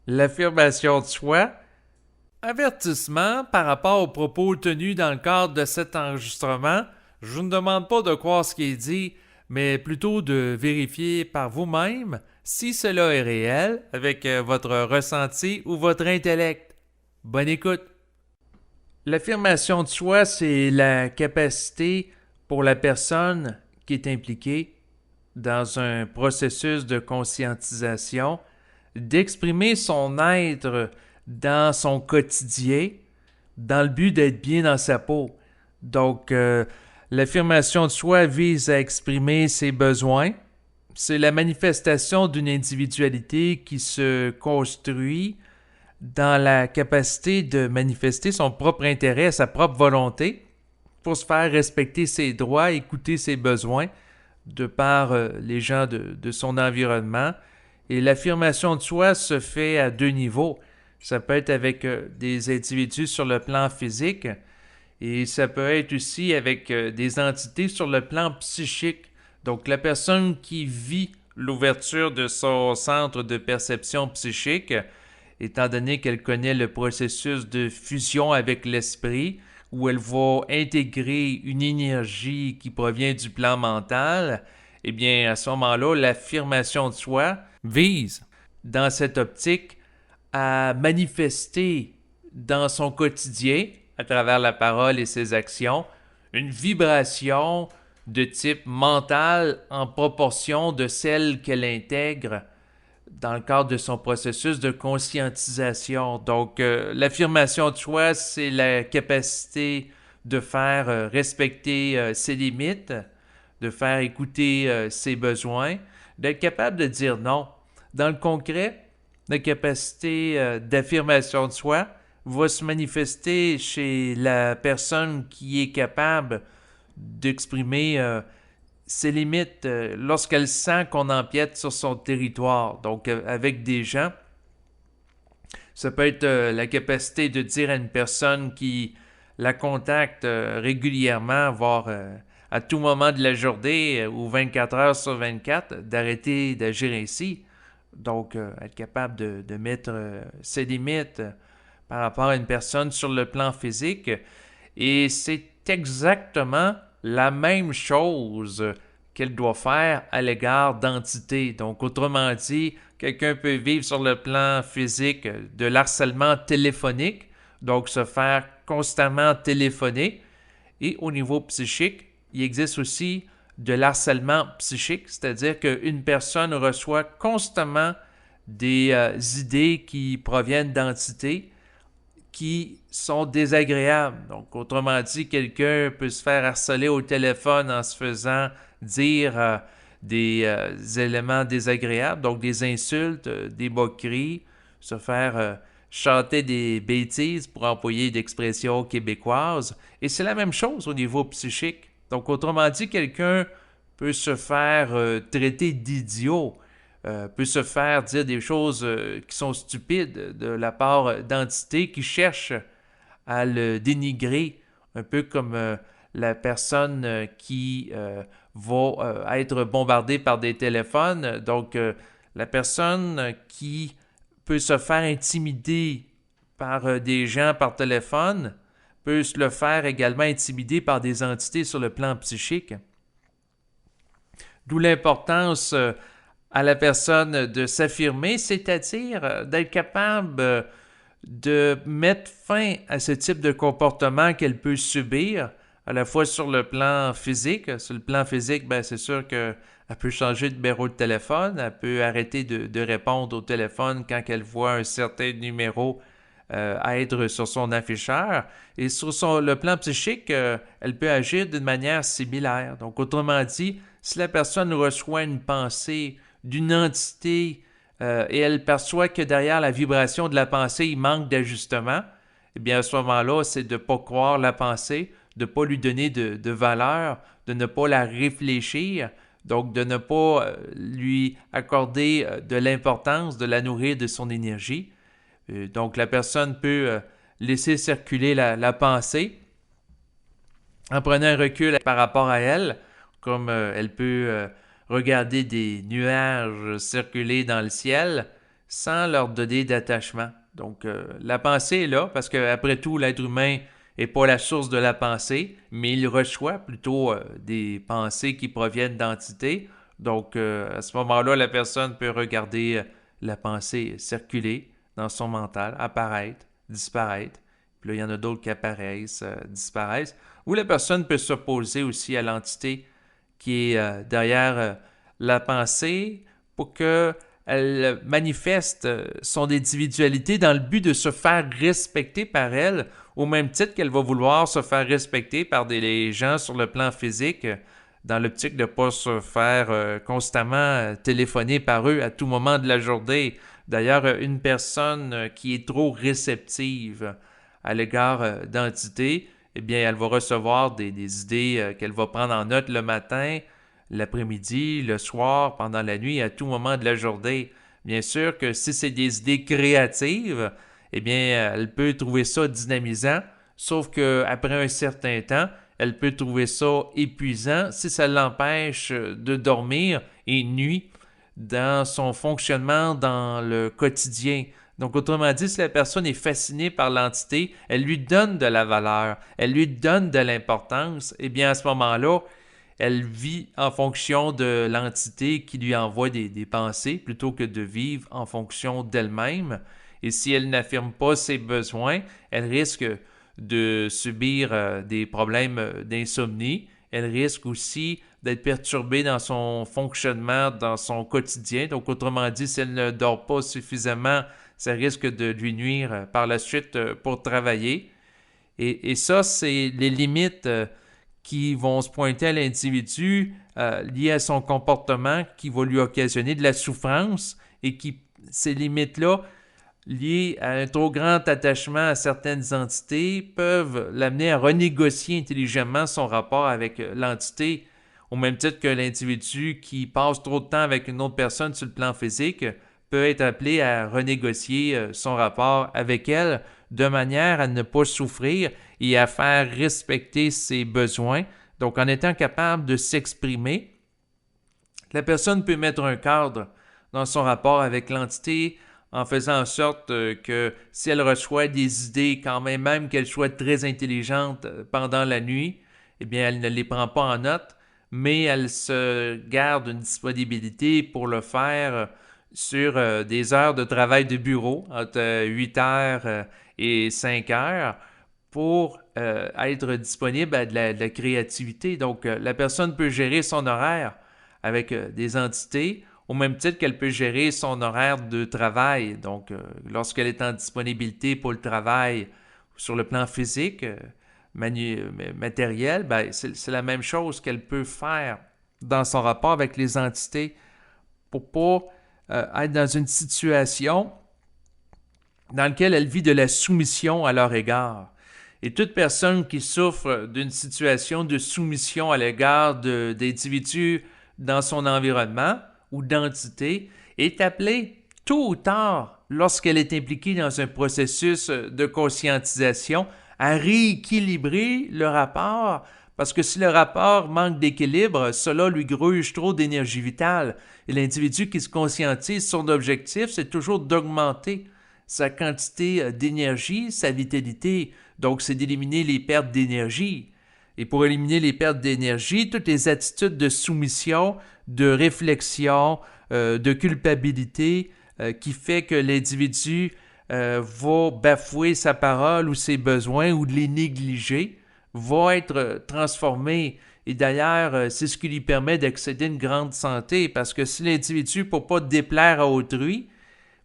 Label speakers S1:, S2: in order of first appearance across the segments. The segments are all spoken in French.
S1: L'affirmation de soi. Avertissement par rapport aux propos tenus dans le cadre de cet enregistrement. Je vous ne demande pas de croire ce qui est dit, mais plutôt de vérifier par vous-même si cela est réel avec votre ressenti ou votre intellect. Bonne écoute. L'affirmation de soi, c'est la capacité pour la personne qui est impliquée dans un processus de conscientisation d'exprimer son être dans son quotidien dans le but d'être bien dans sa peau. Donc, l'affirmation de soi vise à exprimer ses besoins. C'est la manifestation d'une individualité qui se construit dans la capacité de manifester son propre intérêt, sa propre volonté, pour se faire respecter ses droits, écouter ses besoins de par les gens de son environnement. Et l'affirmation de soi se fait à deux niveaux. Ça peut être avec des individus sur le plan physique et ça peut être aussi avec des entités sur le plan psychique. Donc la personne qui vit l'ouverture de son centre de perception psychique, étant donné qu'elle connaît le processus de fusion avec l'esprit, où elle va intégrer une énergie qui provient du plan mental, eh bien, à ce moment-là, l'affirmation de soi vise, dans cette optique, à manifester dans son quotidien, à travers la parole et ses actions, une vibration de type mental en proportion de celle qu'elle intègre dans le cadre de son processus de conscientisation. Donc, l'affirmation de soi, c'est la capacité de faire respecter ses limites, de faire écouter ses besoins, d'être capable de dire non. Dans le concret, la capacité d'affirmation de soi va se manifester chez la personne qui est capable d'exprimer ses limites lorsqu'elle sent qu'on empiète sur son territoire. Donc, avec des gens, ça peut être la capacité de dire à une personne qui la contacte régulièrement, voire à tout moment de la journée ou 24 heures sur 24, d'arrêter d'agir ainsi. Donc, être capable de mettre ses limites par rapport à une personne sur le plan physique. Et c'est exactement la même chose qu'elle doit faire à l'égard d'entités. Donc, autrement dit, quelqu'un peut vivre sur le plan physique de l'harcèlement téléphonique, donc se faire constamment téléphoner. Et au niveau psychique, il existe aussi de l'harcèlement psychique, c'est-à-dire qu'une personne reçoit constamment des idées qui proviennent d'entités qui sont désagréables. Donc, autrement dit, quelqu'un peut se faire harceler au téléphone en se faisant dire des éléments désagréables, donc des insultes, des moqueries, se faire chanter des bêtises pour employer d'expressions québécoises. Et c'est la même chose au niveau psychique. Donc, autrement dit, quelqu'un peut se faire traiter d'idiot, peut se faire dire des choses qui sont stupides de la part d'entités qui cherchent à le dénigrer, un peu comme la personne qui va être bombardée par des téléphones. Donc, la personne qui peut se faire intimider par des gens par téléphone peut se le faire également intimider par des entités sur le plan psychique. D'où l'importance à la personne de s'affirmer, c'est-à-dire d'être capable de mettre fin à ce type de comportement qu'elle peut subir, à la fois sur le plan physique. Sur le plan physique, ben, c'est sûr qu'elle peut changer de numéro de téléphone, elle peut arrêter de répondre au téléphone quand elle voit un certain numéro être sur son afficheur. Et sur le plan psychique, elle peut agir d'une manière similaire. Donc, autrement dit, si la personne reçoit une pensée d'une entité et elle perçoit que derrière la vibration de la pensée, il manque d'ajustement, eh bien à ce moment-là, c'est de ne pas croire la pensée, de ne pas lui donner de valeur, de ne pas la réfléchir, donc de ne pas lui accorder de l'importance, de la nourrir de son énergie. Donc la personne peut laisser circuler la pensée en prenant un recul par rapport à elle, comme elle peut regarder des nuages circuler dans le ciel, sans leur donner d'attachement. Donc, la pensée est là parce qu'après tout, l'être humain n'est pas la source de la pensée, mais il reçoit plutôt des pensées qui proviennent d'entités. Donc, à ce moment-là, la personne peut regarder la pensée circuler dans son mental, apparaître, disparaître. Puis là, il y en a d'autres qui apparaissent, disparaissent. Ou la personne peut s'opposer aussi à l'entité qui est derrière la pensée pour qu'elle manifeste son individualité dans le but de se faire respecter par elle, au même titre qu'elle va vouloir se faire respecter par des gens sur le plan physique, dans l'optique de ne pas se faire constamment téléphoner par eux à tout moment de la journée. D'ailleurs, une personne qui est trop réceptive à l'égard d'entités, eh bien, elle va recevoir des idées qu'elle va prendre en note le matin, l'après-midi, le soir, pendant la nuit, à tout moment de la journée. Bien sûr que si c'est des idées créatives, eh bien, elle peut trouver ça dynamisant, sauf qu'après un certain temps, elle peut trouver ça épuisant si ça l'empêche de dormir et nuit dans son fonctionnement dans le quotidien. Donc, autrement dit, si la personne est fascinée par l'entité, elle lui donne de la valeur, elle lui donne de l'importance, eh bien, à ce moment-là, elle vit en fonction de l'entité qui lui envoie des pensées plutôt que de vivre en fonction d'elle-même. Et si elle n'affirme pas ses besoins, elle risque de subir des problèmes d'insomnie. Elle risque aussi d'être perturbée dans son fonctionnement, dans son quotidien. Donc, autrement dit, si elle ne dort pas suffisamment, ça risque de lui nuire par la suite pour travailler. Et ça, c'est les limites qui vont se pointer à l'individu liées à son comportement qui va lui occasionner de la souffrance et qui, ces limites-là, liées à un trop grand attachement à certaines entités, peuvent l'amener à renégocier intelligemment son rapport avec l'entité, au même titre que l'individu qui passe trop de temps avec une autre personne sur le plan physique peut être appelé à renégocier son rapport avec elle de manière à ne pas souffrir et à faire respecter ses besoins. Donc, en étant capable de s'exprimer, la personne peut mettre un cadre dans son rapport avec l'entité en faisant en sorte que si elle reçoit des idées, quand même qu'elles soient très intelligentes pendant la nuit, eh bien, elle ne les prend pas en note, mais elle se garde une disponibilité pour le faire sur des heures de travail de bureau, entre 8 heures et 5 heures, pour être disponible à de la créativité. Donc, la personne peut gérer son horaire avec des entités, au même titre qu'elle peut gérer son horaire de travail. Donc, lorsqu'elle est en disponibilité pour le travail sur le plan physique, matériel, ben, c'est la même chose qu'elle peut faire dans son rapport avec les entités pour pas être dans une situation dans laquelle elle vit de la soumission à leur égard. Et toute personne qui souffre d'une situation de soumission à l'égard d'individus dans son environnement ou d'entités est appelée tôt ou tard, lorsqu'elle est impliquée dans un processus de conscientisation, à rééquilibrer le rapport, parce que si le rapport manque d'équilibre, cela lui gruge trop d'énergie vitale. Et l'individu qui se conscientise, son objectif, c'est toujours d'augmenter sa quantité d'énergie, sa vitalité. Donc, c'est d'éliminer les pertes d'énergie. Et pour éliminer les pertes d'énergie, toutes les attitudes de soumission, de réflexion, de culpabilité qui fait que l'individu va bafouer sa parole ou ses besoins ou de les négliger, va être transformé. Et d'ailleurs, c'est ce qui lui permet d'accéder à une grande santé, parce que si l'individu, pour ne pas déplaire à autrui,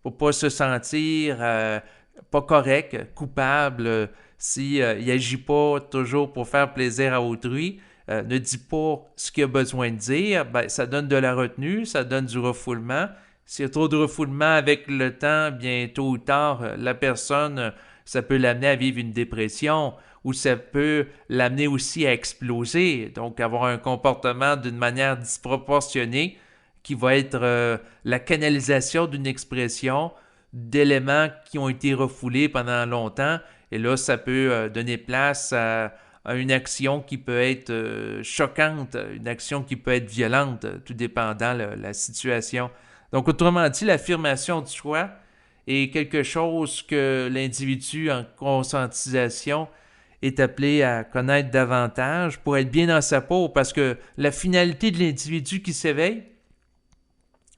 S1: pour ne pas se sentir pas correct, coupable, s'il n'agit pas toujours pour faire plaisir à autrui, ne dit pas ce qu'il a besoin de dire, ben, ça donne de la retenue, ça donne du refoulement. S'il y a trop de refoulement avec le temps, bien tôt ou tard, la personne, ça peut l'amener à vivre une dépression ou ça peut l'amener aussi à exploser, donc avoir un comportement d'une manière disproportionnée qui va être la canalisation d'une expression d'éléments qui ont été refoulés pendant longtemps. Et là, ça peut donner place à une action qui peut être choquante, une action qui peut être violente, tout dépendant de la situation Donc, autrement dit, l'affirmation de soi est quelque chose que l'individu en conscientisation est appelé à connaître davantage pour être bien dans sa peau, parce que la finalité de l'individu qui s'éveille,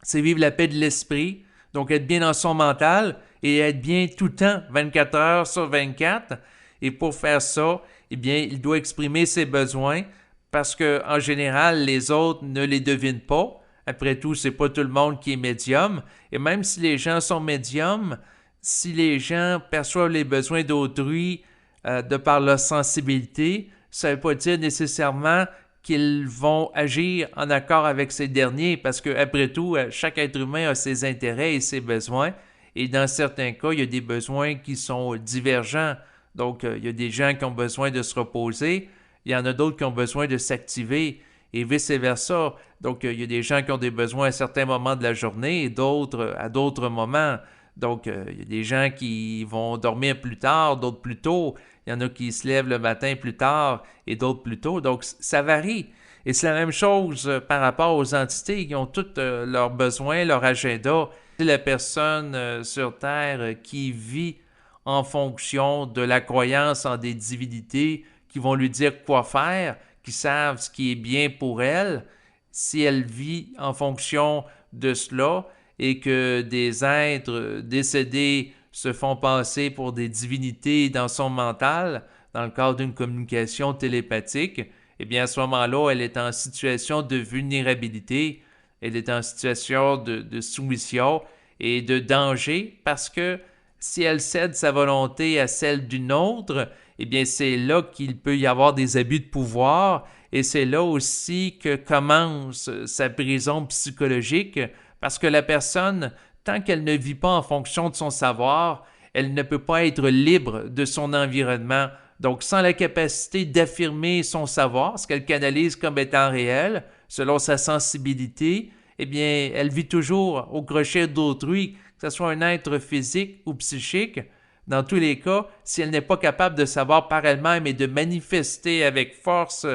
S1: c'est vivre la paix de l'esprit, donc être bien dans son mental et être bien tout le temps, 24 heures sur 24. Et pour faire ça, eh bien, il doit exprimer ses besoins parce que en général, les autres ne les devinent pas. Après tout, c'est pas tout le monde qui est médium. Et même si les gens sont médiums, si les gens perçoivent les besoins d'autrui de par leur sensibilité, ça ne veut pas dire nécessairement qu'ils vont agir en accord avec ces derniers, parce que après tout, chaque être humain a ses intérêts et ses besoins, et dans certains cas, il y a des besoins qui sont divergents. Donc, il y a des gens qui ont besoin de se reposer, il y en a d'autres qui ont besoin de s'activer, et vice-versa. Donc, il y a des gens qui ont des besoins à certains moments de la journée et d'autres à d'autres moments. Donc, il y a des gens qui vont dormir plus tard, d'autres plus tôt. Il y en a qui se lèvent le matin plus tard et d'autres plus tôt. Donc, ça varie. Et c'est la même chose par rapport aux entités qui ont tous leurs besoins, leur agenda. C'est la personne sur Terre qui vit en fonction de la croyance en des divinités qui vont lui dire quoi faire, qui savent ce qui est bien pour elle. Si elle vit en fonction de cela et que des êtres décédés se font passer pour des divinités dans son mental, dans le cadre d'une communication télépathique, eh bien à ce moment-là, elle est en situation de vulnérabilité, elle est en situation de soumission et de danger parce que si elle cède sa volonté à celle d'une autre, eh bien c'est là qu'il peut y avoir des abus de pouvoir et c'est là aussi que commence sa prison psychologique parce que la personne, tant qu'elle ne vit pas en fonction de son savoir, elle ne peut pas être libre de son environnement. Donc, sans la capacité d'affirmer son savoir, ce qu'elle canalise comme étant réel, selon sa sensibilité, eh bien, elle vit toujours au crochet d'autrui, que ce soit un être physique ou psychique. Dans tous les cas, si elle n'est pas capable de savoir par elle-même et de manifester avec force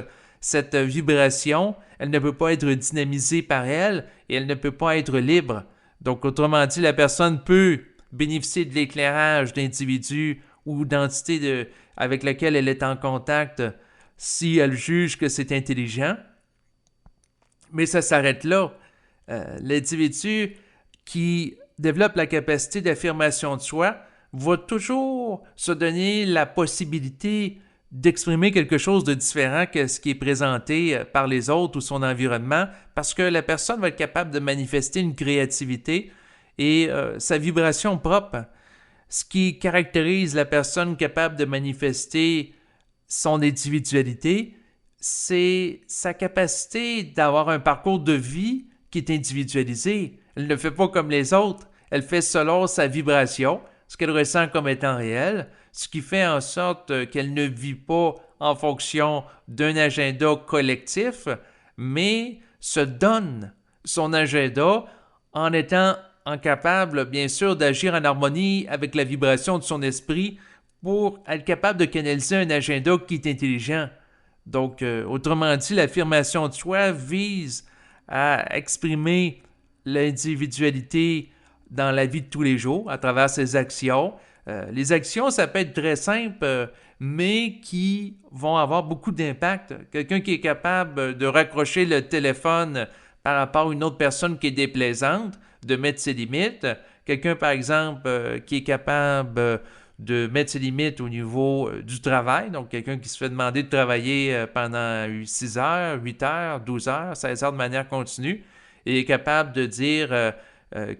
S1: cette vibration, elle ne peut pas être dynamisée par elle et elle ne peut pas être libre. Donc, autrement dit, la personne peut bénéficier de l'éclairage d'individus ou d'entités avec lesquelles elle est en contact si elle juge que c'est intelligent. Mais ça s'arrête là. L'individu qui développe la capacité d'affirmation de soi va toujours se donner la possibilité d'exprimer quelque chose de différent que ce qui est présenté par les autres ou son environnement, parce que la personne va être capable de manifester une créativité et sa vibration propre. Ce qui caractérise la personne capable de manifester son individualité, c'est sa capacité d'avoir un parcours de vie qui est individualisé. Elle ne fait pas comme les autres, elle fait selon sa vibration, ce qu'elle ressent comme étant réel, ce qui fait en sorte qu'elle ne vit pas en fonction d'un agenda collectif, mais se donne son agenda en étant incapable, bien sûr, d'agir en harmonie avec la vibration de son esprit pour être capable de canaliser un agenda qui est intelligent. Donc, autrement dit, l'affirmation de soi vise à exprimer l'individualité dans la vie de tous les jours à travers ses actions. Les actions, ça peut être très simple, mais qui vont avoir beaucoup d'impact. Quelqu'un qui est capable de raccrocher le téléphone par rapport à une autre personne qui est déplaisante, de mettre ses limites. Quelqu'un, par exemple, qui est capable de mettre ses limites au niveau du travail. Donc, quelqu'un qui se fait demander de travailler pendant 6 heures, 8 heures, 12 heures, 16 heures de manière continue et est capable de dire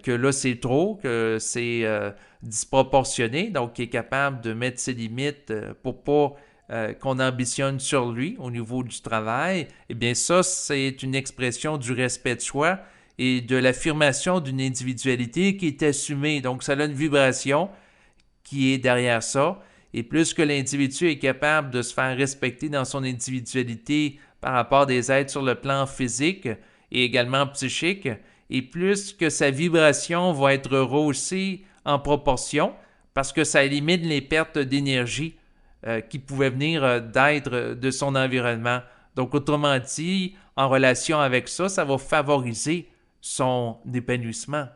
S1: que là, c'est trop, que c'est disproportionné. Donc, qui est capable de mettre ses limites pour pas qu'on ambitionne sur lui au niveau du travail. Eh bien, ça, c'est une expression du respect de soi et de l'affirmation d'une individualité qui est assumée. Donc, ça a une vibration qui est derrière ça. Et plus que l'individu est capable de se faire respecter dans son individualité par rapport à des êtres sur le plan physique et également psychique, et plus que sa vibration va être rehaussée en proportion, parce que ça élimine les pertes d'énergie qui pouvaient venir d'être de son environnement. Donc, autrement dit, en relation avec ça, ça va favoriser son épanouissement.